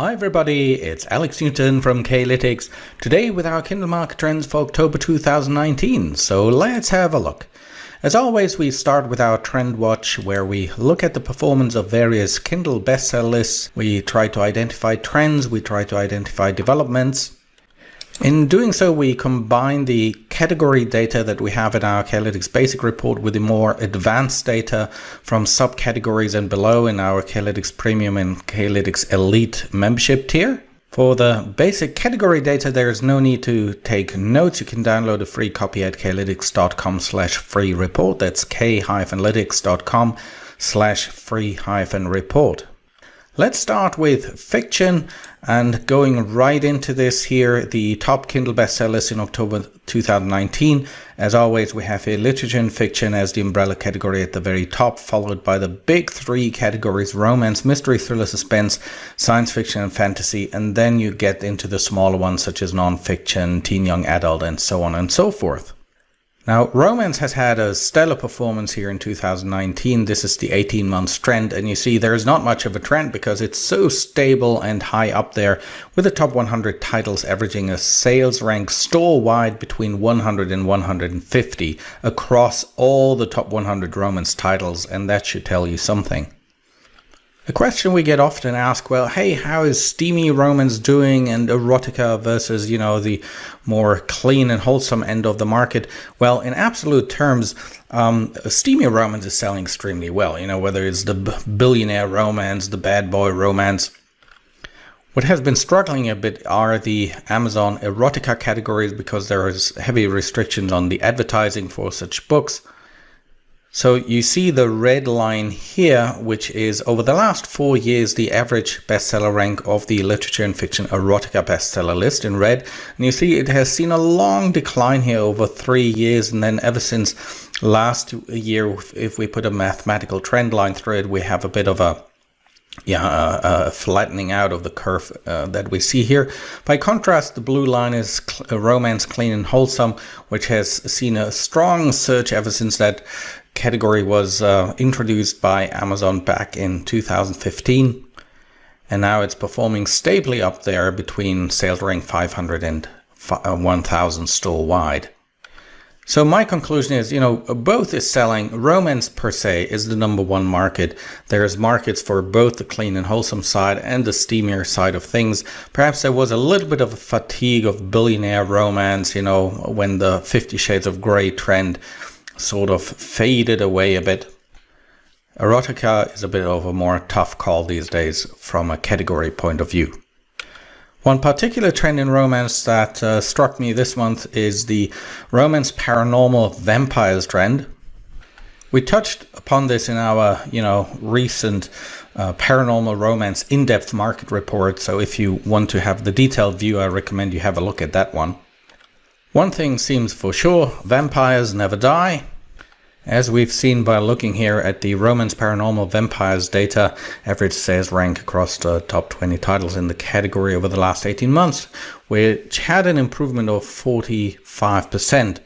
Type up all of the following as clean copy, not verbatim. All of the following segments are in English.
Hi everybody, it's Alex Newton from K-lytics, today with our Kindle market trends for October 2019, so let's have a look. As always, we start with our Trend Watch, where we look at the performance of various Kindle bestseller lists. We try to identify trends, we try to identify developments. In doing so, we combine the category data that we have in our K-lytics basic report with the more advanced data from subcategories and below in our K-lytics Premium and K-lytics Elite membership tier. For the basic category data, there is no need to take notes. You can download a free copy at k-lytics.com/free report. That's k-lytics.com/free-report. Let's start with fiction and going right into this here, the top Kindle bestsellers in October 2019. As always, we have here literature and fiction as the umbrella category at the very top, followed by the big three categories: romance, mystery, thriller, suspense, science fiction, and fantasy. And then you get into the smaller ones such as nonfiction, teen, young adult, and so on and so forth. Now, romance has had a stellar performance here in 2019. This is the 18 months trend, and you see there's not much of a trend because it's so stable and high up there, with the top 100 titles averaging a sales rank store-wide between 100 and 150 across all the top 100 romance titles, and that should tell you something. A question we get often asked, well, hey, how is steamy romance doing and erotica versus, the more clean and wholesome end of the market? Well, in absolute terms, steamy romance is selling extremely well, whether it's the billionaire romance, the bad boy romance. What has been struggling a bit are the Amazon erotica categories because there is heavy restrictions on the advertising for such books. So you see the red line here, which is over the last 4 years, the average bestseller rank of the literature and fiction erotica bestseller list in red. And you see it has seen a long decline here over 3 years. And then ever since last year, if we put a mathematical trend line through it, we have a bit of a flattening out of the curve that we see here. By contrast, the blue line is romance, clean and wholesome, which has seen a strong surge ever since that category was introduced by Amazon back in 2015, and now it's performing stably up there between sales rank 500 and 1000 store-wide. So my conclusion is, both is selling. Romance per se is the number one market. There's markets for both the clean and wholesome side and the steamier side of things. Perhaps there was a little bit of a fatigue of billionaire romance, when the 50 Shades of Grey trend sort of faded away a bit. Erotica is a bit of a more tough call these days from a category point of view. One particular trend in romance that struck me this month is the romance paranormal vampires trend. We touched upon this in our, recent paranormal romance in-depth market report. So if you want to have the detailed view, I recommend you have a look at that one. One thing seems for sure: vampires never die. As we've seen by looking here at the Romance Paranormal Vampires data, average sales rank across the top 20 titles in the category over the last 18 months, which had an improvement of 45%.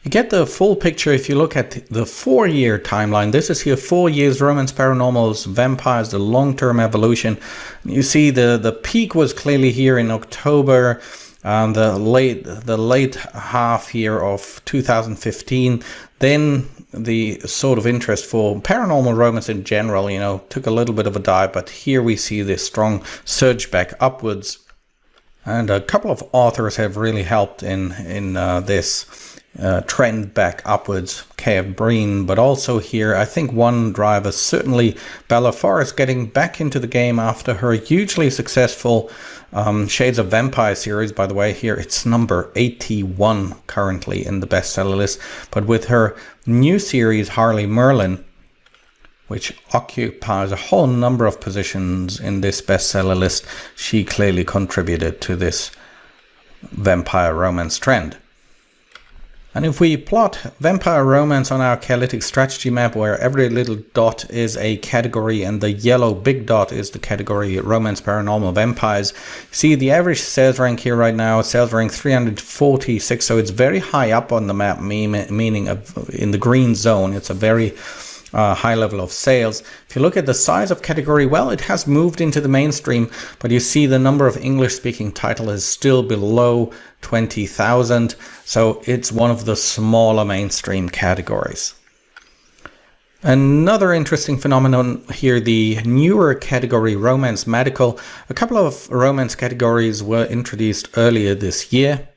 You get the full picture if you look at the 4-year timeline. This is here 4 years, Romance Paranormal's Vampires, the long-term evolution. You see the peak was clearly here in October. The late half here of 2015, then the sort of interest for paranormal romance in general, took a little bit of a dive, but here we see this strong surge back upwards. And a couple of authors have really helped in this trend back upwards, K.F. Breen, but also here, I think one driver, certainly Bella Forrest, getting back into the game after her hugely successful Shades of Vampire series. By the way, here it's number 81 currently in the bestseller list, but with her new series, Harley Merlin, which occupies a whole number of positions in this bestseller list, she clearly contributed to this vampire romance trend. And if we plot vampire romance on our K-lytics strategy map, where every little dot is a category and the yellow big dot is the category Romance Paranormal Vampires, see the average sales rank here right now, sales rank 346, so it's very high up on the map, meaning in the green zone. It's a very high level of sales. If you look at the size of category, well, it has moved into the mainstream, but you see the number of English-speaking titles is still below 20,000, so it's one of the smaller mainstream categories. Another interesting phenomenon here, the newer category, romance medical. A couple of romance categories were introduced earlier this year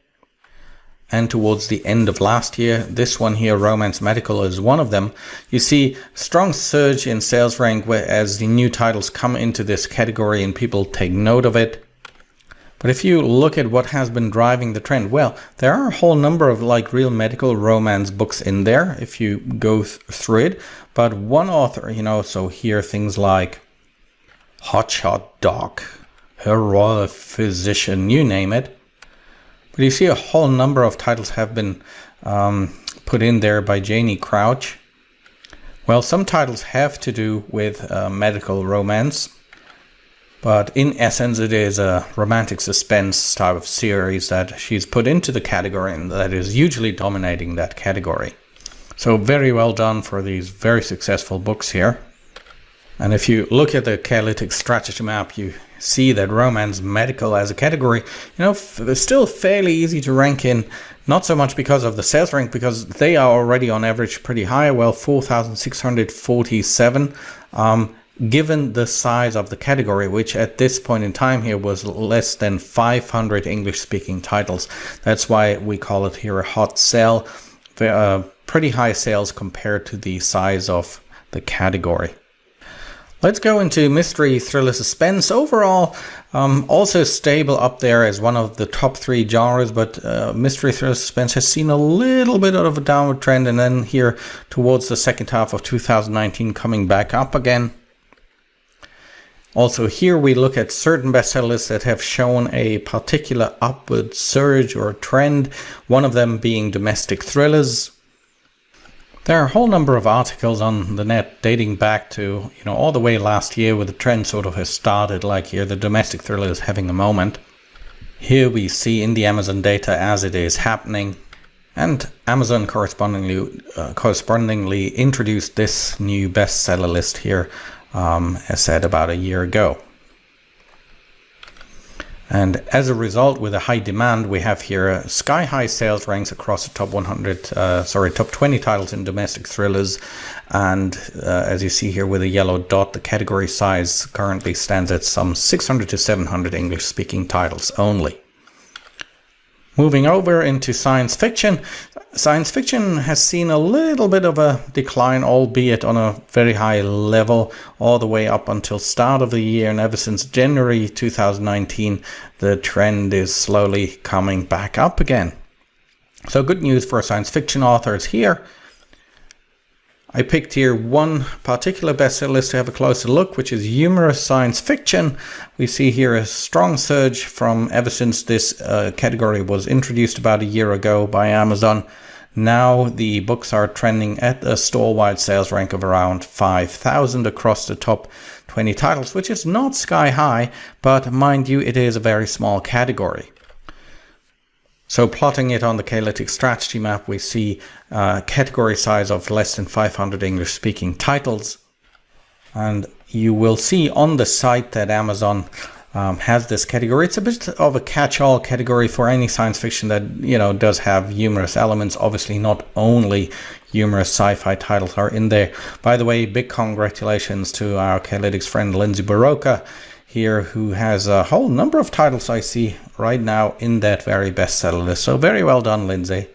and towards the end of last year. This one here, romance medical, is one of them. You see strong surge in sales rank as the new titles come into this category and people take note of it. But if you look at what has been driving the trend, well, there are a whole number of like real medical romance books in there if you go through it. But one author, so here things like Hotshot Doc, Her Royal Physician, you name it. But you see a whole number of titles have been put in there by Janie Crouch. Well, some titles have to do with medical romance, but in essence it is a romantic suspense type of series that she's put into the category and that is hugely dominating that category. So very well done for these very successful books here. And if you look at the K-lytics strategy map, you see that romance medical as a category, is still fairly easy to rank in. Not so much because of the sales rank, because they are already on average pretty high. Well, 4,647, given the size of the category, which at this point in time here was less than 500 English-speaking titles. That's why we call it here a hot sell. Pretty high sales compared to the size of the category. Let's go into mystery, thriller, suspense. Overall, also stable up there as one of the top 3 genres, but mystery, thriller, suspense has seen a little bit of a downward trend, and then here towards the second half of 2019 coming back up again. Also here we look at certain bestseller lists that have shown a particular upward surge or trend, one of them being domestic thrillers. There are a whole number of articles on the net dating back to, all the way last year, where the trend sort of has started, like here, the domestic thriller is having a moment. Here we see in the Amazon data as it is happening, and Amazon correspondingly introduced this new bestseller list here, as said about a year ago. And as a result, with a high demand, we have here sky-high sales ranks across the top 20 titles in domestic thrillers. And as you see here with a yellow dot, the category size currently stands at some 600 to 700 English-speaking titles only. Moving over into science fiction. Science fiction has seen a little bit of a decline, albeit on a very high level, all the way up until start of the year. And ever since January 2019, the trend is slowly coming back up again. So good news for science fiction authors here. I picked here one particular bestseller list to have a closer look, which is humorous science fiction. We see here a strong surge from ever since this category was introduced about a year ago by Amazon. Now the books are trending at a store-wide sales rank of around 5,000 across the top 20 titles, which is not sky high, but mind you, it is a very small category. So plotting it on the K-lytics strategy map, we see category size of less than 500 English-speaking titles. And you will see on the site that Amazon has this category. It's a bit of a catch-all category for any science fiction that, does have humorous elements. Obviously, not only humorous sci-fi titles are in there. By the way, big congratulations to our K-lytics friend Lindsay Baroka here, who has a whole number of titles I see right now in that very bestseller list. So very well done, Lindsay.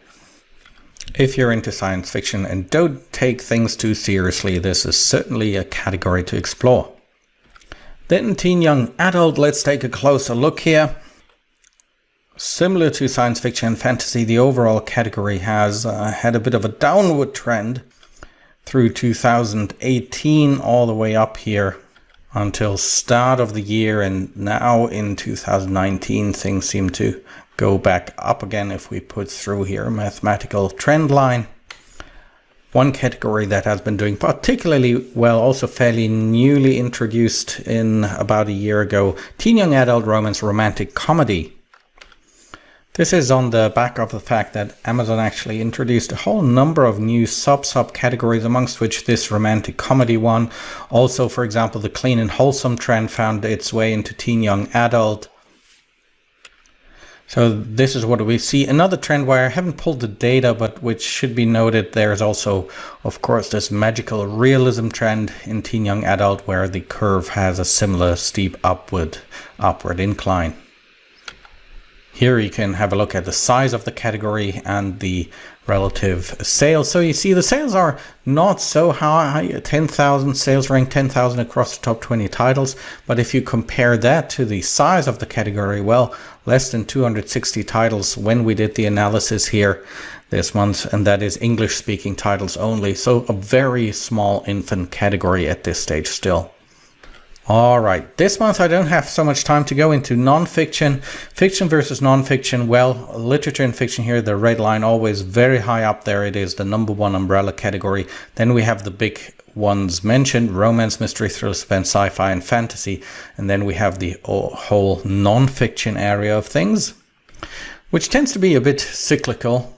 If you're into science fiction and don't take things too seriously, this is certainly a category to explore. Then teen young adult, let's take a closer look here. Similar to science fiction and fantasy, the overall category has had a bit of a downward trend through 2018 all the way up here until start of the year, and now in 2019 things seem to go back up again if we put through here a mathematical trend line. One category that has been doing particularly well, also fairly newly introduced in about a year ago, teen young adult romance romantic comedy. This is on the back of the fact that Amazon actually introduced a whole number of new subcategories, amongst which this romantic comedy one. Also, for example, the clean and wholesome trend found its way into teen young adult. So this is what we see. Another trend where I haven't pulled the data, but which should be noted, there is also, of course, this magical realism trend in teen young adult, where the curve has a similar steep upward incline. Here you can have a look at the size of the category and the relative sales. So you see the sales are not so high, 10,000 sales, rank 10,000 across the top 20 titles. But if you compare that to the size of the category, well, less than 260 titles when we did the analysis here this month, and that is English speaking titles only. So a very small infant category at this stage still. All right, this month I don't have so much time to go into non-fiction. Fiction versus non-fiction. Well, literature and fiction here, the red line always very high up there. It is the #1 umbrella category. Then we have the big ones mentioned: romance, mystery, thriller, suspense, sci-fi, and fantasy. And then we have the whole non-fiction area of things, which tends to be a bit cyclical.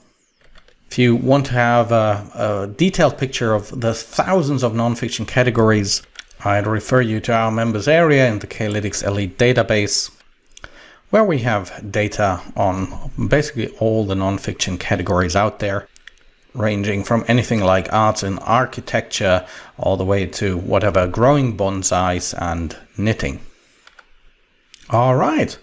If you want to have a detailed picture of the thousands of non-fiction categories, I'd refer you to our members area in the K-lytics Elite database, where we have data on basically all the non-fiction categories out there, ranging from anything like arts and architecture all the way to whatever, growing bonsais and knitting. All right.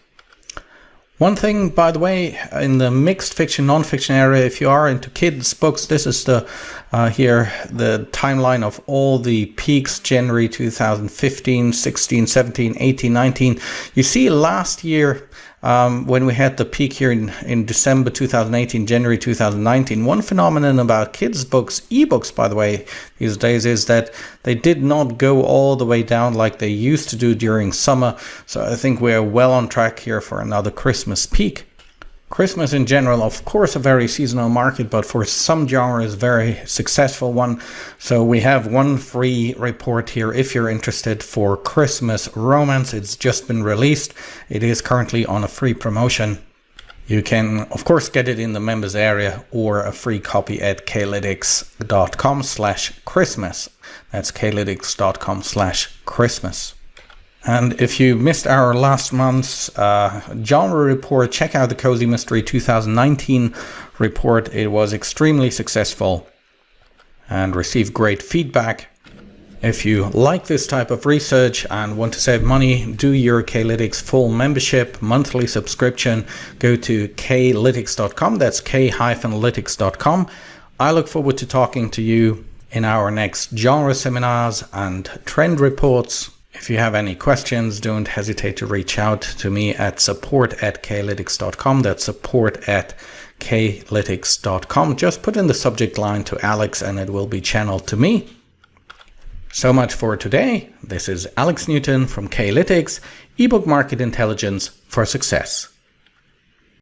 One thing, by the way, in the mixed fiction, non-fiction area, if you are into kids' books, this is the the timeline of all the peaks: January 2015, 16, 17, 18, 19. You see last year, when we had the peak here in December 2018, January 2019, one phenomenon about kids' books, ebooks, by the way, these days, is that they did not go all the way down like they used to do during summer. So I think we're well on track here for another Christmas peak. Christmas in general, of course, a very seasonal market, but for some genres, very successful one. So we have one free report here if you're interested for Christmas romance. It's just been released. It is currently on a free promotion. You can, of course, get it in the members area or a free copy at klytics.com/Christmas. That's klytics.com/Christmas. And if you missed our last month's genre report, check out the Cozy Mystery 2019 report. It was extremely successful and received great feedback. If you like this type of research and want to save money, do your K-lytics full membership, monthly subscription. Go to k-lytics.com. That's k-lytics.com. I look forward to talking to you in our next genre seminars and trend reports. If you have any questions, don't hesitate to reach out to me at support@klytics.com. That's support@klytics.com. Just put in the subject line to Alex and it will be channeled to me. So much for today. This is Alex Newton from K-lytics, ebook market intelligence for success.